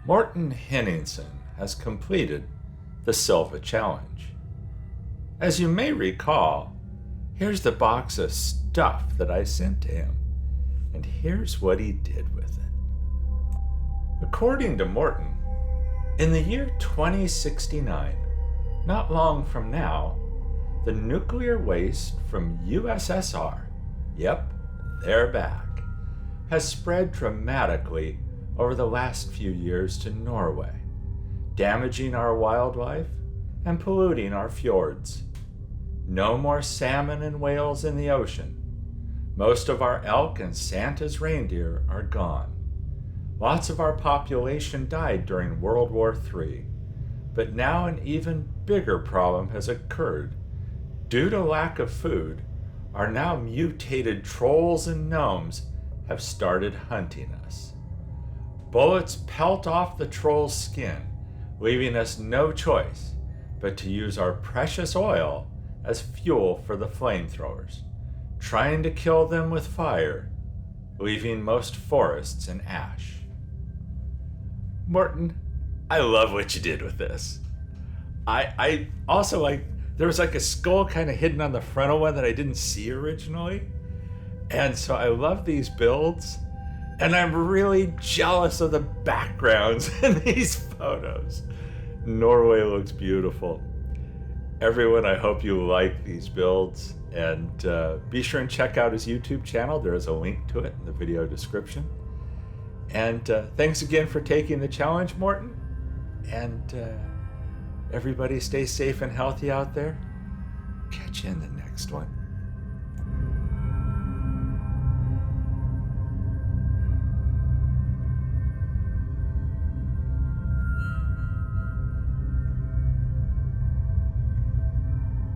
Morten Henningsen has completed the Silva challenge. As you may recall, here's the box of stuff that I sent to him, and here's what he did with it. According to Morten, in the year 2069, not long from now, the nuclear waste from U.S.S.R, yep, they're back, has spread dramatically over the last few years to Norway, damaging our wildlife and polluting our fjords. No more salmon and whales in the ocean. Most of our elk and Santa's reindeer are gone. Lots of our population died during World War III, but now an even bigger problem has occurred. Due to lack of food, our now mutated trolls and gnomes have started hunting us. Bullets pelt off the troll's skin, leaving us no choice but to use our precious oil as fuel for the flamethrowers, trying to kill them with fire, leaving most forests in ash. Morten, I love what you did with this. I also there was a skull kind of hidden on the frontal one that I didn't see originally. And so I love these builds. And I'm really jealous of the backgrounds in these photos. Norway looks beautiful. Everyone, I hope you like these builds. And be sure and check out his YouTube channel. There is a link to it in the video description. And thanks again for taking the challenge, Morten. And everybody stay safe and healthy out there. Catch you in the next one.